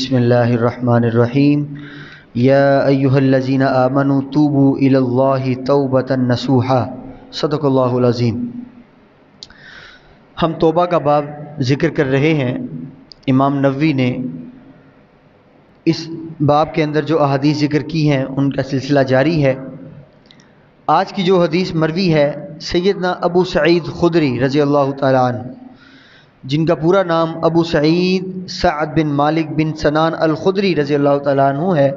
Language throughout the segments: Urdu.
بسم اللہ الرحمن الرحیم یا ایہا الذین آمنوا توبوا الی اللہ توبۃ نصوحا صدق اللہ العظیم۔ ہم توبہ کا باب ذکر کر رہے ہیں۔ امام نووی نے اس باب کے اندر جو احادیث ذکر کی ہیں ان کا سلسلہ جاری ہے۔ آج کی جو حدیث مروی ہے سیدنا ابو سعید خدری رضی اللہ تعالیٰ عنہ، جن کا پورا نام ابو سعید سعد بن مالک بن سنان الخدری رضی اللہ تعالیٰ عنہ ہے،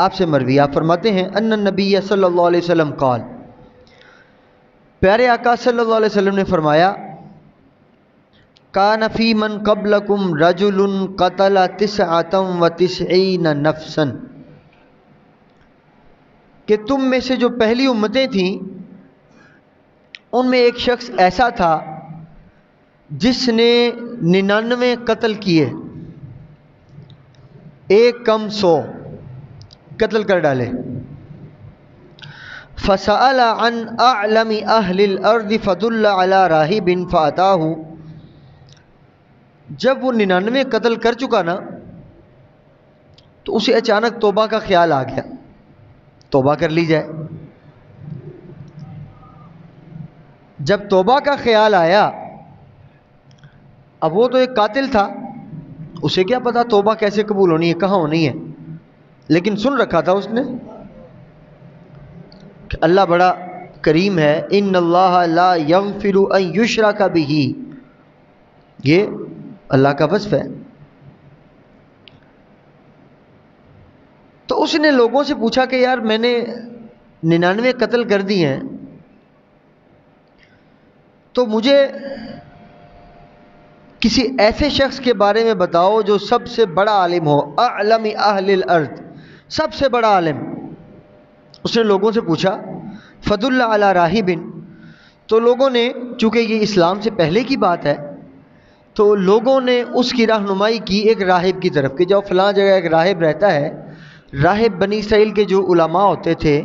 آپ سے مروی۔ آپ فرماتے ہیں ان النبی صلی اللہ علیہ وسلم قال، پیارے آقا صلی اللہ علیہ وسلم نے فرمایا، کان فی من قبلکم رجل قتل 99 نفسا، کہ تم میں سے جو پہلی امتیں تھیں ان میں ایک شخص ایسا تھا جس نے 99 قتل کیے، ایک کم 100 قتل کر ڈالے۔ فسأل عن اعلم اہل الارض فدل على راہب فاتاہ، جب وہ 99 قتل کر چکا نا تو اسے اچانک توبہ کا خیال آ گیا، توبہ کر لی جائے۔ جب توبہ کا خیال آیا، اب وہ تو ایک قاتل تھا، اسے کیا پتا توبہ کیسے قبول ہونی ہے، کہاں ہونی ہے، لیکن سن رکھا تھا اس نے کہ اللہ بڑا کریم ہے، ان اللہ لا یغفر ان یشرک بہ، یہ اللہ کا وصف ہے۔ تو اس نے لوگوں سے پوچھا کہ یار میں نے 99 قتل کر دی ہیں، تو مجھے کسی ایسے شخص کے بارے میں بتاؤ جو سب سے بڑا عالم ہو، اعلم اہل الارض، سب سے بڑا عالم۔ اس نے لوگوں سے پوچھا، فدل علی راہب، تو لوگوں نے، چونکہ یہ اسلام سے پہلے کی بات ہے، تو لوگوں نے اس کی رہنمائی کی ایک راہب کی طرف کہ جاؤ فلاں جگہ ایک راہب رہتا ہے۔ راہب بنی اسرائیل کے جو علماء ہوتے تھے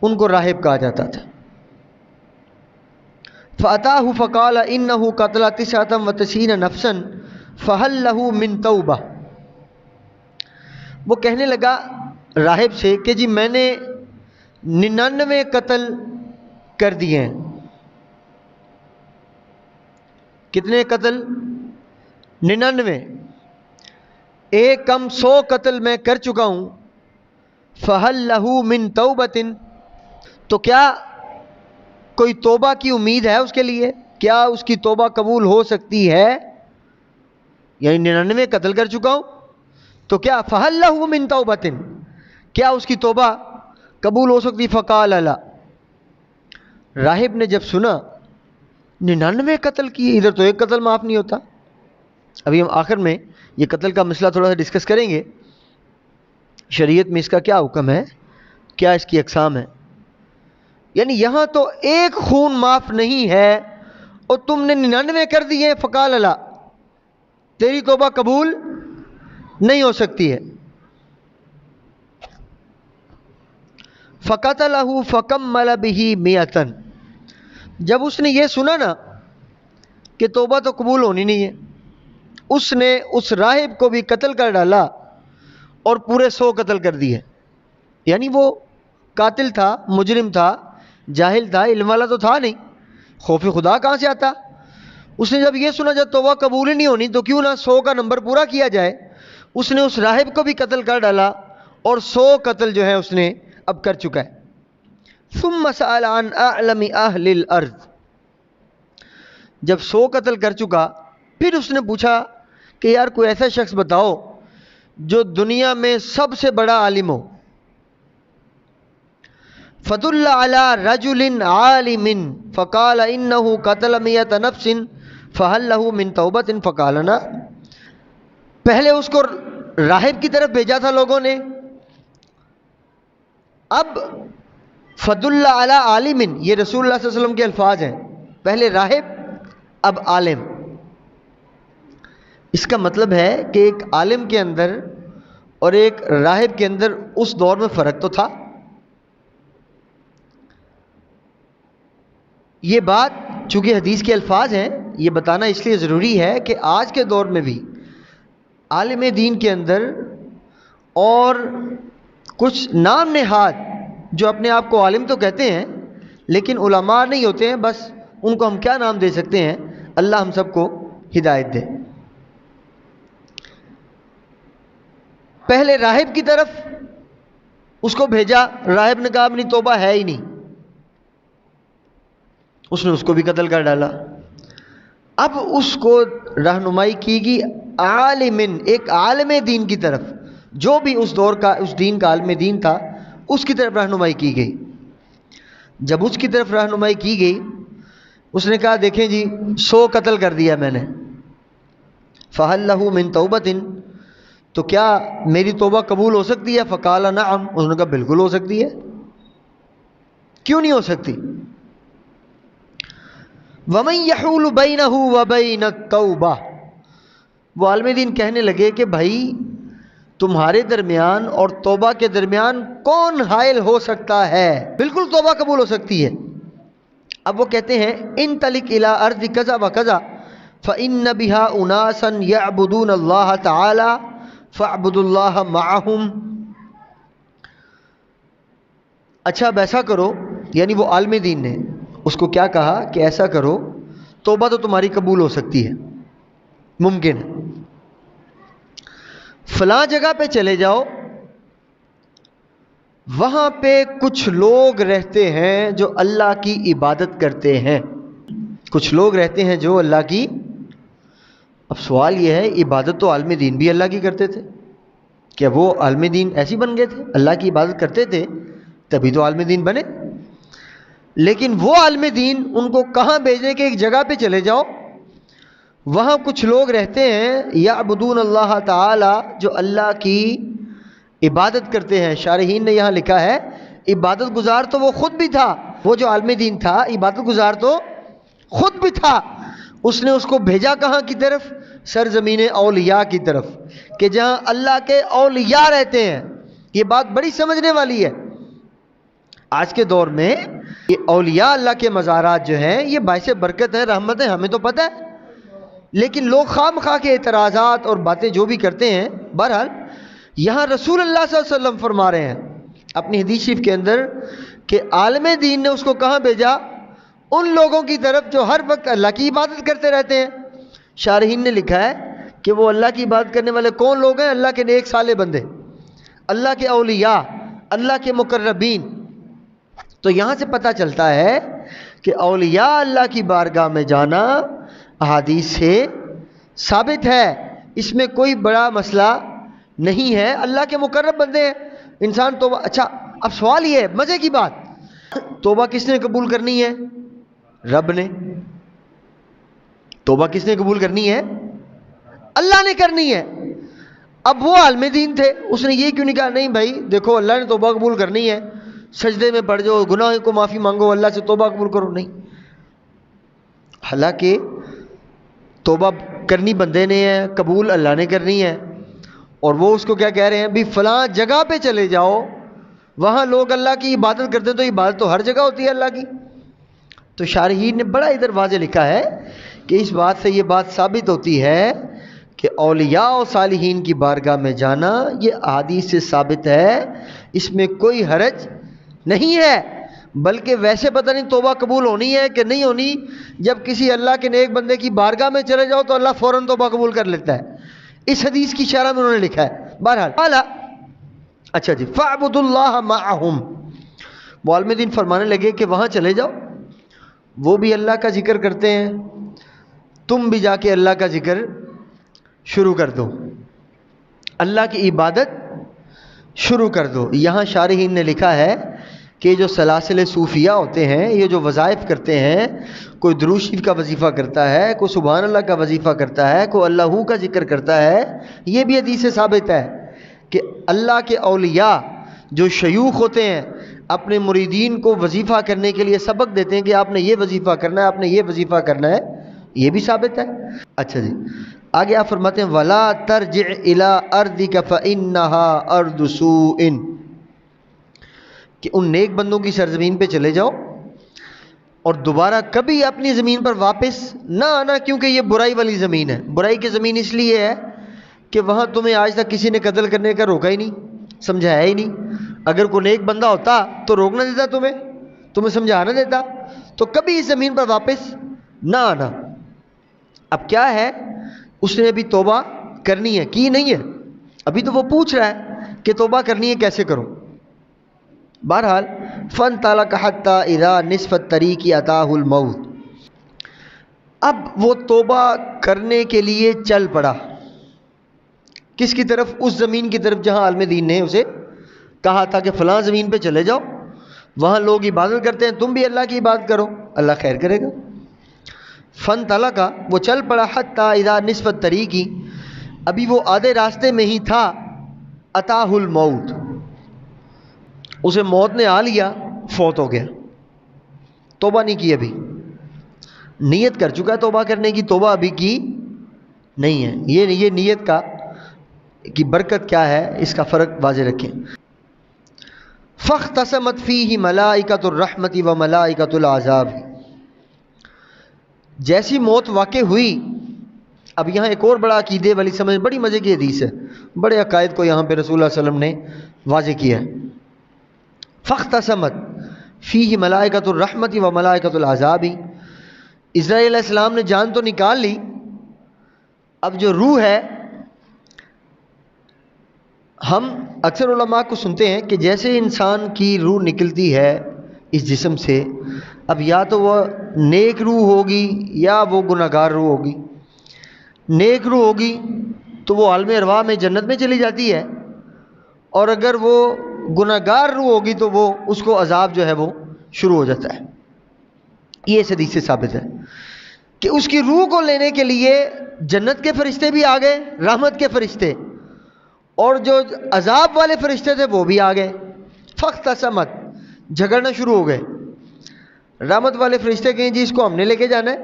ان کو راہب کہا جاتا تھا۔ فَأَتَاهُ فَقَالَ إِنَّهُ قَتَلَ 99 نَفْسًا فَهَلْ لَهُ مِن تَوْبَةٍ، وہ کہنے لگا راہب سے کہ جی میں نے 99 قتل کر دیے ہیں۔ کتنے قتل؟ 99، ایک کم 100 قتل میں کر چکا ہوں۔ فَهَلْ لَهُ مِن تَوْبَةٍ، تو کیا کوئی توبہ کی امید ہے اس کے لیے، کیا اس کی توبہ قبول ہو سکتی ہے؟ یعنی 99 قتل کر چکا ہوں تو کیا فَهَلْ لَهُ مِن تَوْبَةٍ، کیا اس کی توبہ قبول ہو سکتی؟ فَقَالَ لَا، راہب نے جب سنا 99 قتل کیے، ادھر تو ایک قتل معاف نہیں ہوتا۔ ابھی ہم آخر میں یہ قتل کا مسئلہ تھوڑا سا ڈسکس کریں گے، شریعت میں اس کا کیا حکم ہے، کیا اس کی اقسام ہے۔ یعنی یہاں تو ایک خون معاف نہیں ہے اور تم نے 99 کر دیے۔ فقال لا، تیری توبہ قبول نہیں ہو سکتی ہے۔ فقتلہ فکمل بہ 100، جب اس نے یہ سنا نا کہ توبہ تو قبول ہونی نہیں ہے، اس نے اس راہب کو بھی قتل کر ڈالا اور پورے 100 قتل کر دیے۔ یعنی وہ قاتل تھا، مجرم تھا، جاہل تھا، علم والا تو تھا نہیں، خوف خدا کہاں سے آتا۔ اس نے جب یہ سنا جب توبہ قبول ہی نہیں ہونی تو کیوں نہ 100 کا نمبر پورا کیا جائے، اس نے اس راہب کو بھی قتل کر ڈالا اور 100 قتل جو ہے اس نے اب کر چکا ہے۔ ثم سأل عن اعلم اہل الارض، جب 100 قتل کر چکا پھر اس نے پوچھا کہ یار کوئی ایسا شخص بتاؤ جو دنیا میں سب سے بڑا عالم ہو۔ فدل علی رجل عالم فقال انه قتل 100 نفس فهل له من توبۃ فقال لا، پہلے اس کو راہب کی طرف بھیجا تھا لوگوں نے، اب فدل علی عالم، یہ رسول اللہ صلی اللہ علیہ وسلم کے الفاظ ہیں، پہلے راہب اب عالم۔ اس کا مطلب ہے کہ ایک عالم کے اندر اور ایک راہب کے اندر اس دور میں فرق تو تھا۔ یہ بات چونکہ حدیث کے الفاظ ہیں، یہ بتانا اس لیے ضروری ہے کہ آج کے دور میں بھی عالم دین کے اندر اور کچھ نام نہاد جو اپنے آپ کو عالم تو کہتے ہیں لیکن علماء نہیں ہوتے ہیں، بس ان کو ہم کیا نام دے سکتے ہیں؟ اللہ ہم سب کو ہدایت دے۔ پہلے راہب کی طرف اس کو بھیجا، راہب نے کہا اپنی توبہ ہے ہی نہیں، اس نے اس کو بھی قتل کر ڈالا۔ اب اس کو رہنمائی کی گئی عالم، ایک عالم دین کی طرف، جو بھی اس دور کا اس دین کا عالم دین تھا، اس کی طرف رہنمائی کی گئی۔ جب اس کی طرف رہنمائی کی گئی، اس نے کہا دیکھیں جی 100 قتل کر دیا میں نے، فَهَلْ لَهُ مِن تَوْبَةٍ، تو کیا میری توبہ قبول ہو سکتی ہے؟ فَقَالَ نَعَمْ، اس نے کہا بالکل ہو سکتی ہے، کیوں نہیں ہو سکتی؟ وَمَن يَحُولُ بَيْنَهُ وَبَيْنَ التَّوْبَةِ، وہ عالم دین کہنے لگے کہ بھائی تمہارے درمیان اور توبہ کے درمیان کون حائل ہو سکتا ہے؟ بالکل توبہ قبول ہو سکتی ہے۔ اب وہ کہتے ہیں انطلق الی ارض کذا و کذا فإن بها اناسا يعبدون اللہ تعالی فاعبد اللہ معهم، اچھا اب ایسا کرو، یعنی وہ عالم دین نے اس کو کیا کہا کہ ایسا کرو، توبہ تو تمہاری قبول ہو سکتی ہے، ممکن ہے، فلاں جگہ پہ چلے جاؤ، وہاں پہ کچھ لوگ رہتے ہیں جو اللہ کی عبادت کرتے ہیں، کچھ لوگ رہتے ہیں جو اللہ کی، اب سوال یہ ہے عبادت تو عالم دین بھی اللہ کی کرتے تھے، کیا وہ عالم دین ایسی بن گئے تھے؟ اللہ کی عبادت کرتے تھے تبھی تو عالم دین بنے، لیکن وہ عالم دین ان کو کہاں بھیجنے کہ ایک جگہ پہ چلے جاؤ، وہاں کچھ لوگ رہتے ہیں یعبدون اللہ تعالی، جو اللہ کی عبادت کرتے ہیں۔ شارحین نے یہاں لکھا ہے عبادت گزار تو وہ خود بھی تھا، وہ جو عالم دین تھا عبادت گزار تو خود بھی تھا، اس نے اس کو بھیجا کہاں کی طرف؟ سرزمین اولیاء کی طرف، کہ جہاں اللہ کے اولیاء رہتے ہیں۔ یہ بات بڑی سمجھنے والی ہے، آج کے دور میں یہ اولیاء اللہ کے مزارات جو ہیں یہ باعث برکت ہیں، رحمت ہیں، ہمیں تو پتہ ہے، لیکن لوگ خواہ مخواہ کے اعتراضات اور باتیں جو بھی کرتے ہیں۔ بہرحال یہاں رسول اللہ صلی اللہ علیہ وسلم فرما رہے ہیں اپنی حدیث شریف کے اندر کہ عالم دین نے اس کو کہاں بھیجا؟ ان لوگوں کی طرف جو ہر وقت اللہ کی عبادت کرتے رہتے ہیں۔ شارحین نے لکھا ہے کہ وہ اللہ کی عبادت کرنے والے کون لوگ ہیں؟ اللہ کے نیک صالح بندے، اللہ کے اولیاء، اللہ کے مقربین۔ تو یہاں سے پتہ چلتا ہے کہ اولیاء اللہ کی بارگاہ میں جانا احادیث سے ثابت ہے، اس میں کوئی بڑا مسئلہ نہیں ہے، اللہ کے مقرب بندے ہیں۔ انسان توبہ، اچھا اب سوال یہ ہے مزے کی بات، توبہ کس نے قبول کرنی ہے؟ رب نے۔ توبہ کس نے قبول کرنی ہے؟ اللہ نے کرنی ہے۔ اب وہ عالم دین تھے، اس نے یہ کیوں نہیں کہا نہیں بھائی دیکھو اللہ نے توبہ قبول کرنی ہے، سجدے میں پڑ جاؤ، گناہ کو معافی مانگو، اللہ سے توبہ قبول کرو؟ نہیں، حالانکہ توبہ کرنی بندے نے ہے، قبول اللہ نے کرنی ہے، اور وہ اس کو کیا کہہ رہے ہیں بھی فلاں جگہ پہ چلے جاؤ، وہاں لوگ اللہ کی عبادت کرتے ہیں، تو عبادت تو ہر جگہ ہوتی ہے اللہ کی۔ تو شارحین نے بڑا ادھر واضح لکھا ہے کہ اس بات سے یہ بات ثابت ہوتی ہے کہ اولیاء و صالحین کی بارگاہ میں جانا یہ احادیث سے ثابت ہے، اس میں کوئی حرج نہیں ہے، بلکہ ویسے پتہ نہیں توبہ قبول ہونی ہے کہ نہیں ہونی، جب کسی اللہ کے نیک بندے کی بارگاہ میں چلے جاؤ تو اللہ فوراً توبہ قبول کر لیتا ہے، اس حدیث کی شرح میں انہوں نے لکھا ہے۔ بہرحال اچھا جی فاعبد اللہ معہم، وہ عالم دین فرمانے لگے کہ وہاں چلے جاؤ، وہ بھی اللہ کا ذکر کرتے ہیں، تم بھی جا کے اللہ کا ذکر شروع کر دو، اللہ کی عبادت شروع کر دو۔ یہاں شارحین نے لکھا ہے کہ جو سلاسل صوفیہ ہوتے ہیں، یہ جو وظائف کرتے ہیں، کوئی درود شریف کا وظیفہ کرتا ہے، کوئی سبحان اللہ کا وظیفہ کرتا ہے، کوئی اللہ کا ذکر کرتا ہے، یہ بھی حدیث سے ثابت ہے کہ اللہ کے اولیاء جو شیوخ ہوتے ہیں اپنے مریدین کو وظیفہ کرنے کے لیے سبق دیتے ہیں کہ آپ نے یہ وظیفہ کرنا ہے، آپ نے یہ وظیفہ کرنا ہے، یہ بھی ثابت ہے۔ اچھا جی آگے آپ فرماتے ہیں وَلَا تَرْجِعْ إِلَىٰ أَرْضِكَ فَإِنَّهَا أَرْضُ سُوءٍ، کہ ان نیک بندوں کی سرزمین پہ چلے جاؤ اور دوبارہ کبھی اپنی زمین پر واپس نہ آنا، کیونکہ یہ برائی والی زمین ہے۔ برائی کی زمین اس لیے ہے کہ وہاں تمہیں آج تک کسی نے قتل کرنے کا روکا ہی نہیں، سمجھایا ہی نہیں. اگر کوئی نیک بندہ ہوتا تو روکنا دیتا، تمہیں سمجھانا دیتا، تو کبھی اس زمین پر واپس نہ آنا. اب کیا ہے، اس نے ابھی توبہ کرنی ہے، کی نہیں ہے ابھی، تو وہ پوچھ رہا ہے کہ توبہ کرنی ہے کیسے کروں. بہرحال فانطلق حتی اذا نصف الطریق اتاہ الموت. اب وہ توبہ کرنے کے لیے چل پڑا. کس کی طرف؟ اس زمین کی طرف جہاں عالم دین نے اسے کہا تھا کہ فلاں زمین پہ چلے جاؤ، وہاں لوگ عبادت کرتے ہیں، تم بھی اللہ کی عبادت کرو، اللہ خیر کرے گا. فانطلق، وہ چل پڑا، حتی اذا نصف الطریق، ابھی وہ آدھے راستے میں ہی تھا، اتاہ الموت، اسے موت نے آ لیا، فوت ہو گیا. توبہ نہیں کی ابھی، نیت کر چکا ہے توبہ کرنے کی، توبہ ابھی کی نہیں ہے. یہ نیت کی برکت کیا ہے، اس کا فرق واضح رکھیں. فاختصمت فیہ ملائکۃ الرحمت و ملائکۃ العذاب. جیسی موت واقع ہوئی، اب یہاں ایک اور بڑا عقیدے والی سمجھ، بڑی مزے کی حدیث ہے، بڑے عقائد کو یہاں پہ رسول اللہ صلی اللہ علیہ وسلم نے واضح کیا ہے. فاختصمت فیہ ملائکۃ الرحمت و ملائکۃ العذاب. اسرائیل علیہ السلام نے جان تو نکال لی، اب جو روح ہے، ہم اکثر علماء کو سنتے ہیں کہ جیسے انسان کی روح نکلتی ہے اس جسم سے، اب یا تو وہ نیک روح ہوگی یا وہ گناہگار روح ہوگی. نیک روح ہوگی تو وہ عالم ارواح میں جنت میں چلی جاتی ہے، اور اگر وہ گناہگار روح ہوگی تو وہ اس کو عذاب جو ہے وہ شروع ہو جاتا ہے. یہ اس حدیث سے ثابت ہے کہ اس کی روح کو لینے کے لیے جنت کے فرشتے بھی آ گئے، رحمت کے فرشتے، اور جو عذاب والے فرشتے تھے وہ بھی آ گئے. فاختصمت، جھگڑنا شروع ہو گئے. رحمت والے فرشتے کہیں جی اس کو ہم نے لے کے جانا ہے،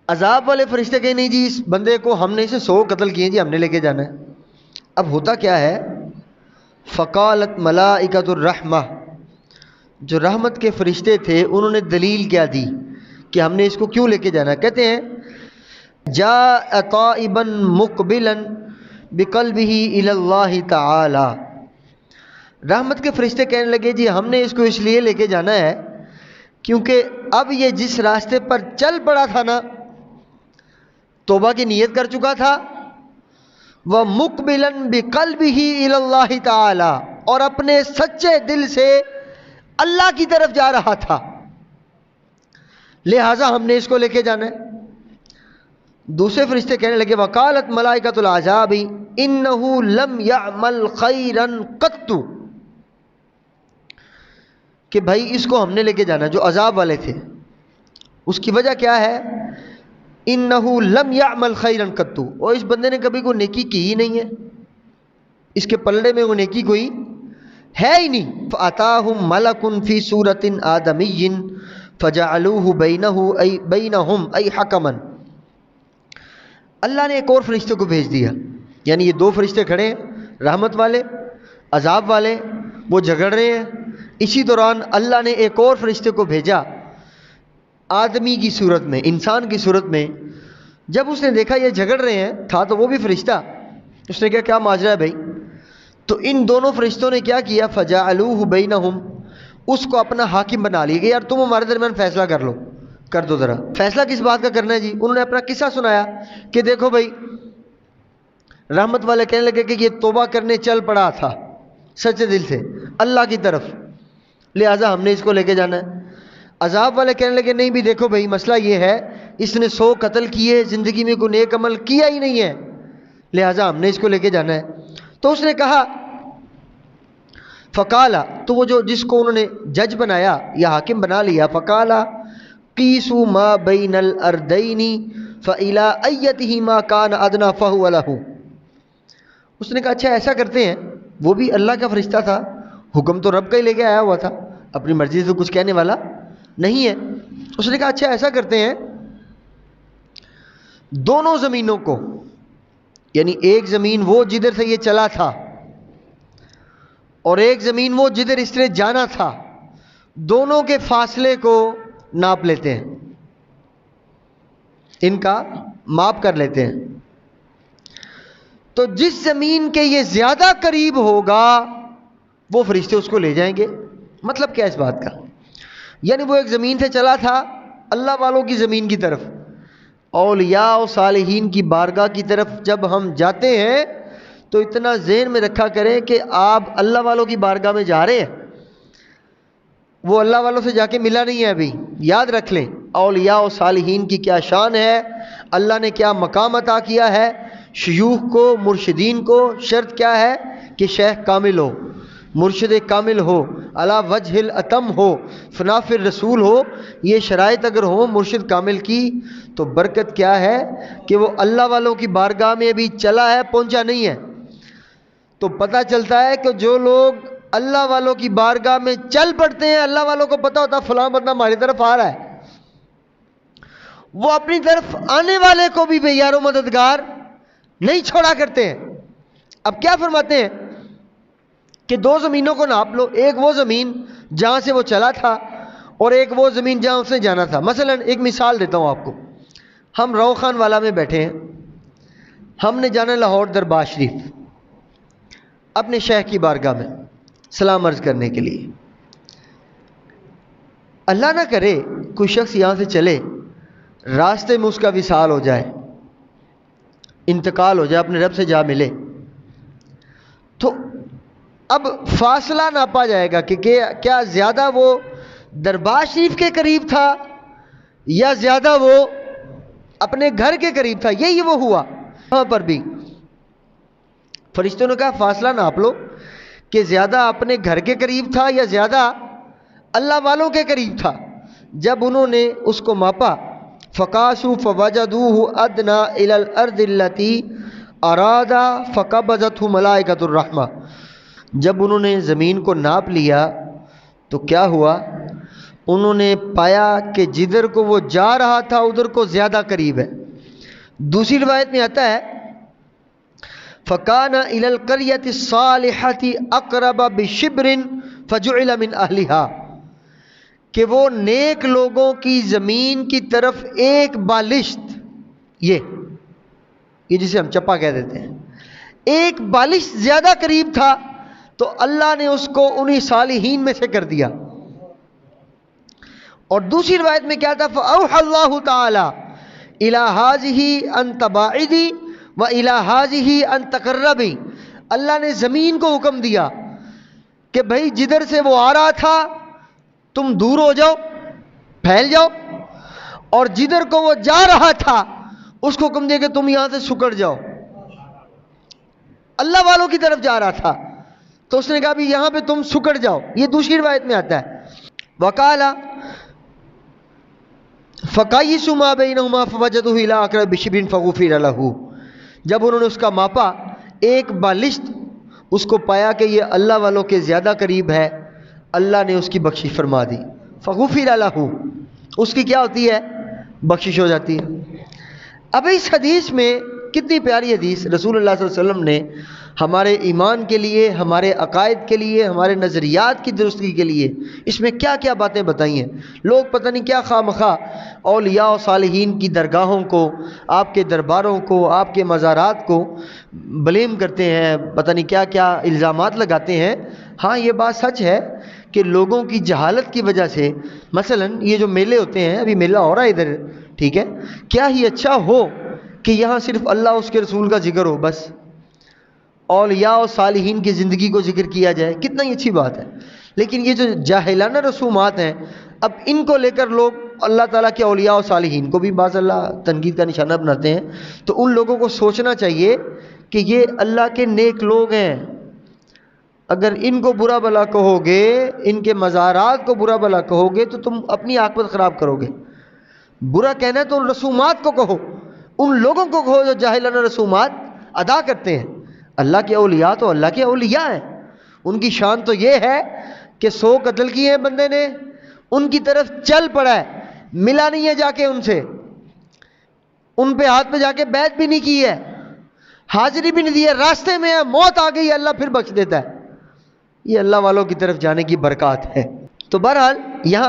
عذاب والے فرشتے کہیں نہیں جی اس بندے کو ہم نے اسے 100 قتل کیے جی ہم نے لے کے جانا ہے. اب ہوتا کیا ہے، فقالت ملائکۃ الرحمہ، جو رحمت کے فرشتے تھے انہوں نے دلیل کیا دی کہ ہم نے اس کو کیوں لے کے جانا ہے. کہتے ہیں جاء طائبا مقبلا بقلبہ الی اللہ تعالی. رحمت کے فرشتے کہنے لگے جی ہم نے اس کو اس لیے لے کے جانا ہے کیونکہ اب یہ جس راستے پر چل پڑا تھا نا، توبہ کی نیت کر چکا تھا، وہ مقبلا بقلبہ الی اللہ تعالی، اور اپنے سچے دل سے اللہ کی طرف جا رہا تھا، لہذا ہم نے اس کو لے کے جانا ہے. دوسرے فرشتے کہنے لگے وقالت ملائکۃ العذاب انہ لم یعمل خیرا قط، کہ بھائی اس کو ہم نے لے کے جانا، جو عذاب والے تھے اس کی وجہ کیا ہے، انہ لم یعمل خیرا قط، اور اس بندے نے کبھی کوئی نیکی کی ہی نہیں ہے، اس کے پلڑے میں وہ نیکی کوئی ہے ہی نہیں. فاتاہم ملک فی صورۃ آدمی فجعلوہ بینہم ای حکما. اللہ نے ایک اور فرشتے کو بھیج دیا، یعنی یہ 2 فرشتے کھڑے ہیں، رحمت والے عذاب والے، وہ جھگڑ رہے ہیں. اسی دوران اللہ نے ایک اور فرشتے کو بھیجا آدمی کی صورت میں، انسان کی صورت میں. جب اس نے دیکھا یہ جھگڑ رہے ہیں، تھا تو وہ بھی فرشتہ، اس نے کیا ماجرا ہے بھائی، تو ان دونوں فرشتوں نے کیا کیا، فجعلوہ بینہم، اس کو اپنا حاکم بنا لیا کہ یار تم ہمارے درمیان فیصلہ کر دو ذرا. فیصلہ کس بات کا کرنا ہے جی، انہوں نے اپنا قصہ سنایا کہ دیکھو بھائی، رحمت والے کہنے لگے کہ یہ توبہ کرنے چل پڑا تھا سچے دل سے اللہ کی طرف، لہٰذا ہم نے اس کو لے کے جانا ہے. عذاب والے کہنے لگے نہیں بھی دیکھو بھائی مسئلہ یہ ہے، اس نے 100 قتل کیے، زندگی میں کوئی نیک عمل کیا ہی نہیں ہے، لہٰذا ہم نے اس کو لے کے جانا ہے. تو اس نے کہا فقالا، تو وہ جس کو انہوں نے جج بنایا یا حاکم بنا لیا، فقالا قیسوا ما بین الارضین فإلی ایتہما کان ادنی فہو لہ. اس نے کہا اچھا ایسا کرتے ہیں، وہ بھی اللہ کا فرشتہ تھا، حکم تو رب کا ہی لے کے آیا ہوا تھا، اپنی مرضی سے کچھ کہنے والا نہیں ہے. اس نے کہا اچھا ایسا کرتے ہیں، دونوں زمینوں کو، یعنی ایک زمین وہ جدھر سے یہ چلا تھا اور ایک زمین وہ جدھر اس نے جانا تھا، دونوں کے فاصلے کو ناپ لیتے ہیں، ان کا معاف کر لیتے ہیں. تو جس زمین کے یہ زیادہ قریب ہوگا وہ فرشتے اس کو لے جائیں گے. مطلب کیا اس بات کا؟ یعنی وہ ایک زمین سے چلا تھا اللہ والوں کی زمین کی طرف. اولیاء و صالحین کی بارگاہ کی طرف جب ہم جاتے ہیں تو اتنا ذہن میں رکھا کریں کہ آپ اللہ والوں کی بارگاہ میں جا رہے ہیں. وہ اللہ والوں سے جا کے ملا نہیں ہے ابھی. یاد رکھ لیں اولیاء و صالحین کی کیا شان ہے, اللہ نے کیا مقام عطا کیا ہے. شیوخ کو, مرشدین کو شرط کیا ہے کہ شیخ کامل ہو, مرشد کامل ہو, علی وجہ الاتم ہو, فنا فی الرسول ہو. یہ شرائط اگر ہوں مرشد کامل کی تو برکت کیا ہے کہ وہ اللہ والوں کی بارگاہ میں ابھی چلا ہے, پہنچا نہیں ہے. تو پتہ چلتا ہے کہ جو لوگ اللہ والوں کی بارگاہ میں چل پڑتے ہیں, اللہ والوں کو پتہ ہوتا فلاں بندہ ہماری طرف آ رہا ہے, وہ اپنی طرف آنے والے کو بھی بے یار و مددگار نہیں چھوڑا کرتے ہیں. اب کیا فرماتے ہیں کہ دو زمینوں کو ناپ لو, ایک وہ زمین جہاں سے وہ چلا تھا اور ایک وہ زمین جہاں اس نے جانا تھا. مثلا ایک مثال دیتا ہوں آپ کو. ہم رو خان والا میں بیٹھے ہیں, ہم نے جانا لاہور دربار شریف اپنے شیخ کی بارگاہ میں سلام عرض کرنے کے لیے. اللہ نہ کرے کوئی شخص یہاں سے چلے, راستے میں اس کا وصال ہو جائے, انتقال ہو جائے, اپنے رب سے جا ملے, تو اب فاصلہ ناپا جائے گا کہ کیا زیادہ وہ دربار شریف کے قریب تھا یا زیادہ وہ اپنے گھر کے قریب تھا. یہی وہ ہوا. وہاں پر بھی فرشتوں نے کہا فاصلہ ناپ لو کہ زیادہ اپنے گھر کے قریب تھا یا زیادہ اللہ والوں کے قریب تھا. جب انہوں نے اس کو ماپا, فقاسوا فوجدوه ادنى الى الارض التي اراد فقبضته ملائکۃ الرحمہ. جب انہوں نے زمین کو ناپ لیا تو کیا ہوا, انہوں نے پایا کہ جدھر کو وہ جا رہا تھا ادھر کو زیادہ قریب ہے. دوسری روایت میں آتا ہے فَكَانَ إِلَى الْقَرْيَةِ الصَّالِحَةِ أَقْرَبَ بِشِبْرٍ فَجُعِلَ مِنْ أَهْلِهَا, کہ وہ نیک لوگوں کی زمین کی طرف ایک بالشت, یہ جسے ہم چپا کہہ دیتے ہیں, ایک بالشت زیادہ قریب تھا تو اللہ نے اس کو انہی صالحین میں سے کر دیا. اور دوسری روایت میں کیا تھا فَأَوْحَى اللَّهُ تَعَالَى إِلَى هَٰذِهِ أَن تَبَاعِدِي وَإِلَى هَٰذِهِ أَن تَقَرَّبِي. اللہ نے زمین کو حکم دیا کہ بھائی جدھر سے وہ آ رہا تھا تم دور ہو جاؤ, پھیل جاؤ, اور جدھر کو وہ جا رہا تھا اس کو حکم دیا کہ تم یہاں سے سکڑ جاؤ. اللہ والوں کی طرف جا رہا تھا تو اس نے کہا بھی یہاں پہ تم سکڑ جاؤ. یہ دوسری روایت میں آتا ہے وقالا فقیسوا ما بینہما فوجدوہ الی اقرب بشبر فغفر لہ. جب انہوں نے اس کا ماپا ایک بالشت, اس کو پایا کہ یہ اللہ والوں کے زیادہ قریب ہے, اللہ نے اس کی بخشش فرما دی. فغفر لہ, اس کی کیا ہوتی ہے, بخشش ہو جاتی ہے. اب اس حدیث میں کتنی پیاری حدیث رسول اللہ صلی اللہ علیہ وسلم نے ہمارے ایمان کے لیے, ہمارے عقائد کے لیے, ہمارے نظریات کی درستگی کے لیے اس میں کیا کیا باتیں بتائی ہیں. لوگ پتہ نہیں کیا خواہ مخواہ اولیاء و صالحین کی درگاہوں کو, آپ کے درباروں کو, آپ کے مزارات کو بلیم کرتے ہیں, پتہ نہیں کیا کیا الزامات لگاتے ہیں. ہاں یہ بات سچ ہے کہ لوگوں کی جہالت کی وجہ سے, مثلا یہ جو میلے ہوتے ہیں, ابھی میلہ ہو رہا ہے ادھر, ٹھیک ہے, کیا ہی اچھا ہو کہ یہاں صرف اللہ اس کے رسول کا ذکر ہو, بس اولیاء و صالحین کی زندگی کو ذکر کیا جائے, کتنا ہی اچھی بات ہے. لیکن یہ جو جاہلانہ رسومات ہیں, اب ان کو لے کر لوگ اللہ تعالیٰ کے اولیاء و صالحین کو بھی بعض اللہ تنقید کا نشانہ بناتے ہیں. تو ان لوگوں کو سوچنا چاہیے کہ یہ اللہ کے نیک لوگ ہیں. اگر ان کو برا بھلا کہو گے, ان کے مزارات کو برا بھلا کہو گے تو تم اپنی عاقبت خراب کرو گے. برا کہنا ہے تو ان رسومات کو کہو, ان لوگوں کو کہو جو جاہلانہ رسومات ادا کرتے ہیں. اللہ کے اولیاء تو اللہ کے اولیاء ہیں, ان کی شان تو یہ ہے کہ 100 قتل کیے ہیں بندے نے, ان کی طرف چل پڑا ہے, ملا نہیں ہے جا کے ان سے, ان پہ ہاتھ پہ جا کے بیعت بھی نہیں کی ہے, حاضری بھی نہیں دی ہے, راستے میں ہے, موت آ گئی, اللہ پھر بخش دیتا ہے. یہ اللہ والوں کی طرف جانے کی برکات ہے. تو بہرحال یہاں